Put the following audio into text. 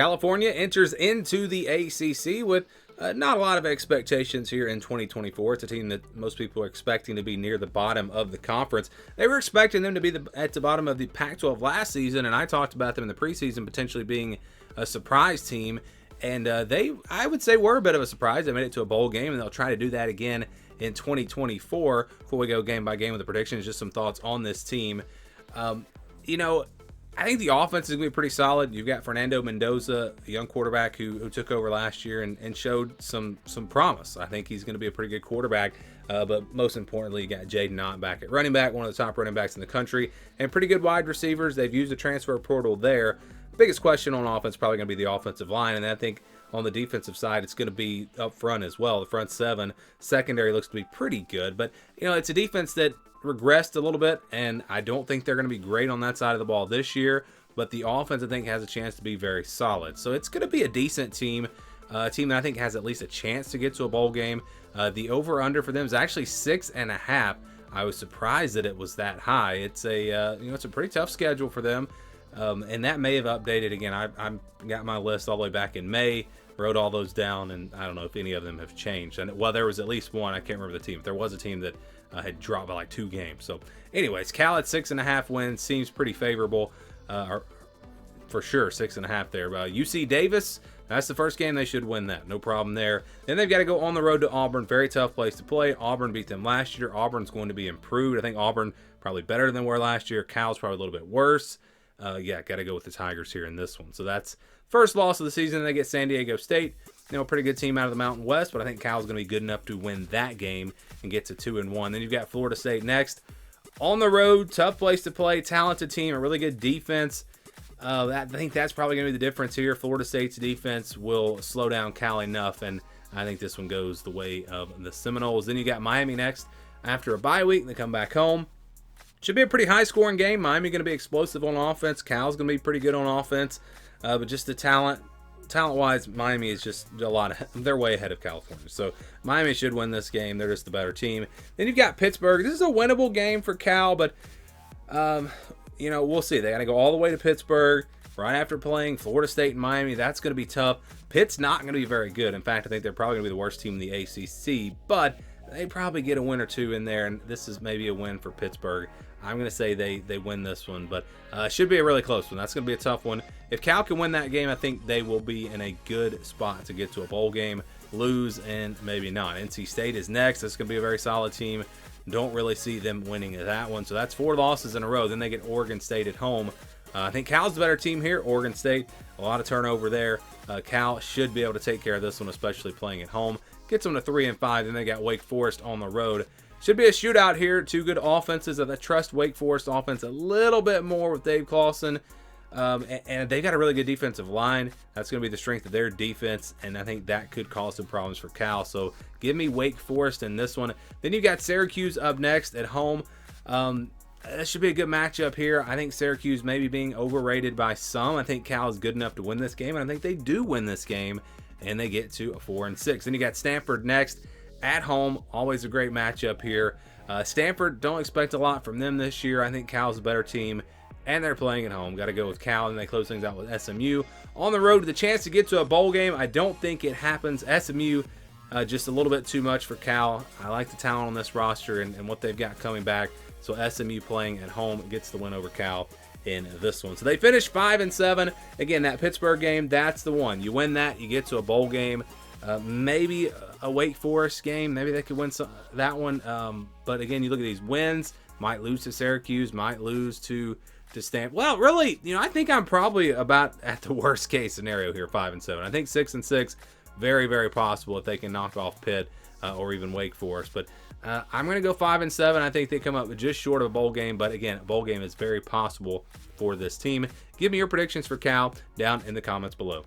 California enters into the ACC with not a lot of expectations here in 2024. It's a team that most people are expecting to be near the bottom of the conference. They were expecting them to be at the bottom of the Pac-12 last season, and I talked about them in the preseason potentially being a surprise team. And I would say, were a bit of a surprise. They made it to a bowl game, and they'll try to do that again in 2024. Before we go game by game with the predictions, just some thoughts on this team. I think the offense is going to be pretty solid. You've got Fernando Mendoza, a young quarterback who took over last year and showed some promise. I think he's going to be a pretty good quarterback. But most importantly, you got Jaden Ott back at running back, one of the top running backs in the country, and pretty good wide receivers. They've used the transfer portal there. Biggest question on offense probably going to be the offensive line, and I think on the defensive side it's going to be up front as well. The front seven, secondary looks to be pretty good, but it's a defense that regressed a little bit, and I don't think they're going to be great on that side of the ball this year, but the offense I think has a chance to be very solid. So it's going to be a decent team, a team that I think has at least a chance to get to a bowl game. The over-under for them is actually 6.5. I was surprised that it was that high. It's it's a pretty tough schedule for them. And that may have updated again. I got my list all the way back in May, wrote all those down, and I don't know if any of them have changed. And well, there was at least one. I can't remember the team. There was a team that had dropped by like 2 games. So, anyways, Cal at 6.5 wins seems pretty favorable. For sure, 6.5 there. UC Davis, that's the first game they should win that. No problem there. Then they've got to go on the road to Auburn. Very tough place to play. Auburn beat them last year. Auburn's going to be improved. I think Auburn probably better than they were last year. Cal's probably a little bit worse. Got to go with the Tigers here in this one. So that's first loss of the season. They get San Diego State. Pretty good team out of the Mountain West, but I think Cal's going to be good enough to win that game and get to 2-1. Then you've got Florida State next. On the road, tough place to play, talented team, a really good defense. I think that's probably going to be the difference here. Florida State's defense will slow down Cal enough, and I think this one goes the way of the Seminoles. Then you got Miami next after a bye week. They come back home. Should be a pretty high-scoring game. Miami going to be explosive on offense. Cal's going to be pretty good on offense. But just the talent-wise, Miami is just they're way ahead of California. So Miami should win this game. They're just the better team. Then you've got Pittsburgh. This is a winnable game for Cal, but we'll see. They got to go all the way to Pittsburgh right after playing Florida State and Miami. That's going to be tough. Pitt's not going to be very good. In fact, I think they're probably going to be the worst team in the ACC, but they probably get a win or two in there, and this is maybe a win for Pittsburgh. I'm going to say they win this one, but should be a really close one. That's going to be a tough one. If Cal can win that game, I think they will be in a good spot to get to a bowl game. Lose, and maybe not. NC State is next. This is going to be a very solid team. Don't really see them winning that one. So that's 4 losses in a row. Then they get Oregon State at home. I think Cal's the better team here. Oregon State, a lot of turnover there. Cal should be able to take care of this one, especially playing at home. Gets them to 3-5. Then they got Wake Forest on the road. Should be a shootout here. 2 good offenses. I trust Wake Forest offense a little bit more with Dave Clawson. And they got a really good defensive line. That's going to be the strength of their defense, and I think that could cause some problems for Cal. So give me Wake Forest in this one. Then you got Syracuse up next at home. That should be a good matchup here. I think Syracuse maybe being overrated by some. I think Cal is good enough to win this game, and I think they do win this game, and they get to a 4-6. Then you got Stanford next at home. Always a great matchup here. Stanford, don't expect a lot from them this year. I think Cal's a better team, and they're playing at home. Got to go with Cal, and they close things out with SMU. On the road to the chance to get to a bowl game. I don't think it happens. SMU, just a little bit too much for Cal. I like the talent on this roster and what they've got coming back. So SMU playing at home gets the win over Cal in this one. So they finished 5-7. Again, that Pittsburgh game, that's the one. You win that, you get to a bowl game. Maybe a Wake Forest game. Maybe they could win that one. But again, you look at these wins. Might lose to Syracuse. Might lose to Stanford. Well, really, I think I'm probably about at the worst case scenario here, 5-7. I think 6-6, very, very possible if they can knock off Pitt or even Wake Forest. But I'm going to go 5-7. I think they come up just short of a bowl game. But again, a bowl game is very possible for this team. Give me your predictions for Cal down in the comments below.